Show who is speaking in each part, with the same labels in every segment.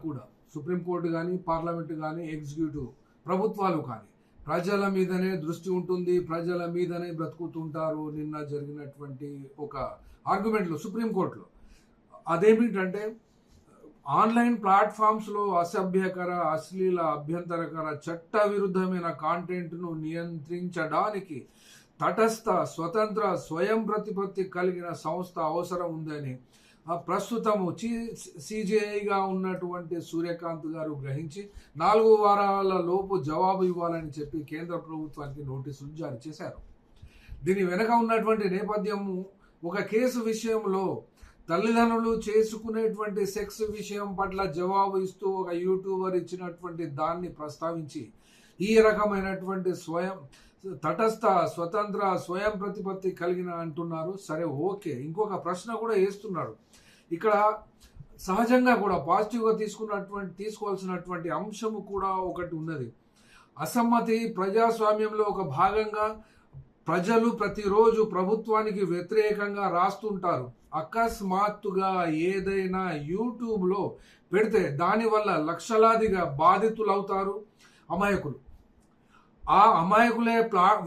Speaker 1: కూడా సుప్రీంకోర్టు కానీ, పార్లమెంటు కానీ, ఎగ్జిక్యూటివ్ ప్రభుత్వాలు కానీ ప్రజల మీదనే దృష్టి ఉంటుంది, ప్రజల మీదనే బ్రతుకుతుంటారు. నిన్న జరిగినటువంటి ఒక ఆర్గ్యుమెంట్లో సుప్రీంకోర్టులో అదేమిటంటే ఆన్లైన్ ప్లాట్ఫామ్స్లో అసభ్యకర, అశ్లీల, అభ్యంతరకర, చట్ట విరుద్ధమైన కాంటెంట్ను నియంత్రించడానికి తటస్థ, స్వతంత్ర, స్వయం ప్రతిపత్తి కలిగిన సంస్థ అవసరం ఉందని ప్రస్తుతము సిజేఐగా ఉన్నటువంటి సూర్యకాంత్ గారు గ్రహించి 4 వారాల లోపు జవాబు ఇవ్వాలని చెప్పి కేంద్ర ప్రభుత్వానికి నోటీసులు జారీ చేశారు. దీని వెనక ఉన్నటువంటి నేపథ్యము ఒక కేసు విషయంలో తల్లిదండ్రులు చేసుకునేటువంటి సెక్స్ విషయం పట్ల జవాబు ఇస్తూ ఒక యూట్యూబర్ ఇచ్చినటువంటి దాన్ని ప్రస్తావించి ఈ రకమైనటువంటి తటస్థ, స్వతంత్ర, స్వయం ప్రతిపత్తి కలిగిన అంటున్నారు. సరే, ఓకే. ఇంకొక ప్రశ్న కూడా వేస్తున్నాడు. ఇక్కడ సహజంగా కూడా పాజిటివ్గా తీసుకోవాల్సినటువంటి అంశము కూడా ఒకటి ఉన్నది. అసమ్మతి ప్రజాస్వామ్యంలో ఒక భాగంగా ప్రజలు ప్రతిరోజు ప్రభుత్వానికి వ్యతిరేకంగా రాస్తుంటారు. అకస్మాత్తుగా ఏదైనా యూట్యూబ్లో పెడితే దానివల్ల లక్షలాదిగా బాధితులవుతారు అమాయకులు. ఆ అమాయకులే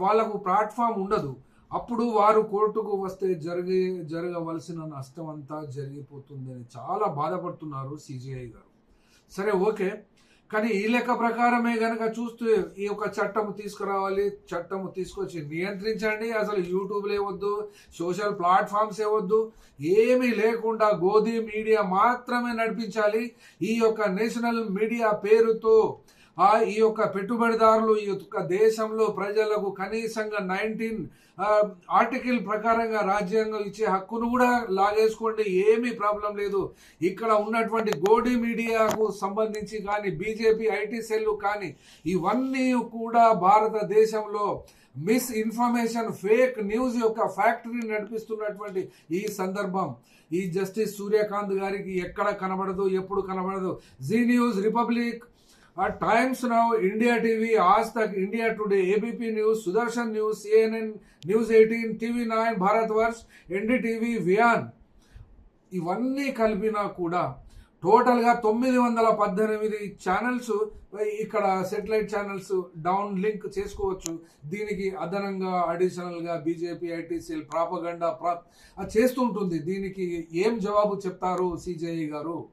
Speaker 1: వాళ్లకు ప్లాట్ఫామ్ ఉండదు. అప్పుడు వారు కోర్టుకు వస్తే జరగవలసిన నష్టం అంతా జరిగిపోతుందని చాలా బాధపడుతున్నారు సిజేఐ గారు. సరే, ఓకే. కానీ ఈ లెక్క ప్రకారమే గనక చూస్తే ఈ యొక్క చట్టం తీసుకురావాలి, చట్టం తీసుకొచ్చి నియంత్రించండి. అసలు యూట్యూబ్లు ఏవద్దు, సోషల్ ప్లాట్ఫామ్స్ ఏవద్దు, ఏమీ లేకుండా గోధి మీడియా మాత్రమే నడిపించాలి. ఈ యొక్క నేషనల్ మీడియా పేరుతో ఈ యొక్క పెట్టుబడిదారులు ఈ యొక్క దేశంలో ప్రజలకు కనీసంగా 19 ఆర్టికల్ ప్రకారంగా రాజ్యాంగం ఇచ్చే హక్కును కూడా లాగేసుకోండి, ఏమీ ప్రాబ్లం లేదు. ఇక్కడ ఉన్నటువంటి గోడి మీడియాకు సంబంధించి కానీ, బీజేపీ ఐటీ సెల్ కానీ, ఇవన్నీ కూడా భారతదేశంలో మిస్ ఇన్ఫర్మేషన్, ఫేక్ న్యూస్ యొక్క ఫ్యాక్టరీ నడిపిస్తున్నటువంటి ఈ సందర్భం ఈ జస్టిస్ సూర్యకాంత్ గారికి ఎక్కడ కనబడదు, ఎప్పుడు కనబడదు. Zee news, Republic, Times Now, India TV, Aaj Tak, India Today, ABP news, Sudarshan news, CNN news 18, TV9, Bharatvarsh, NDTV, వియాన్ ఇవన్నీ కలిపినా కూడా టోటల్గా 918 ఛానల్స్ ఇక్కడ సెటిలైట్ ఛానల్స్ డౌన్ లింక్ చేసుకోవచ్చు. దీనికి అదనంగా అడిషనల్గా బీజేపీ ఐటీ సెల్ ప్రాపగండా చేస్తుంటుంది. దీనికి ఏం జవాబు చెప్తారు సిజేఐ గారు?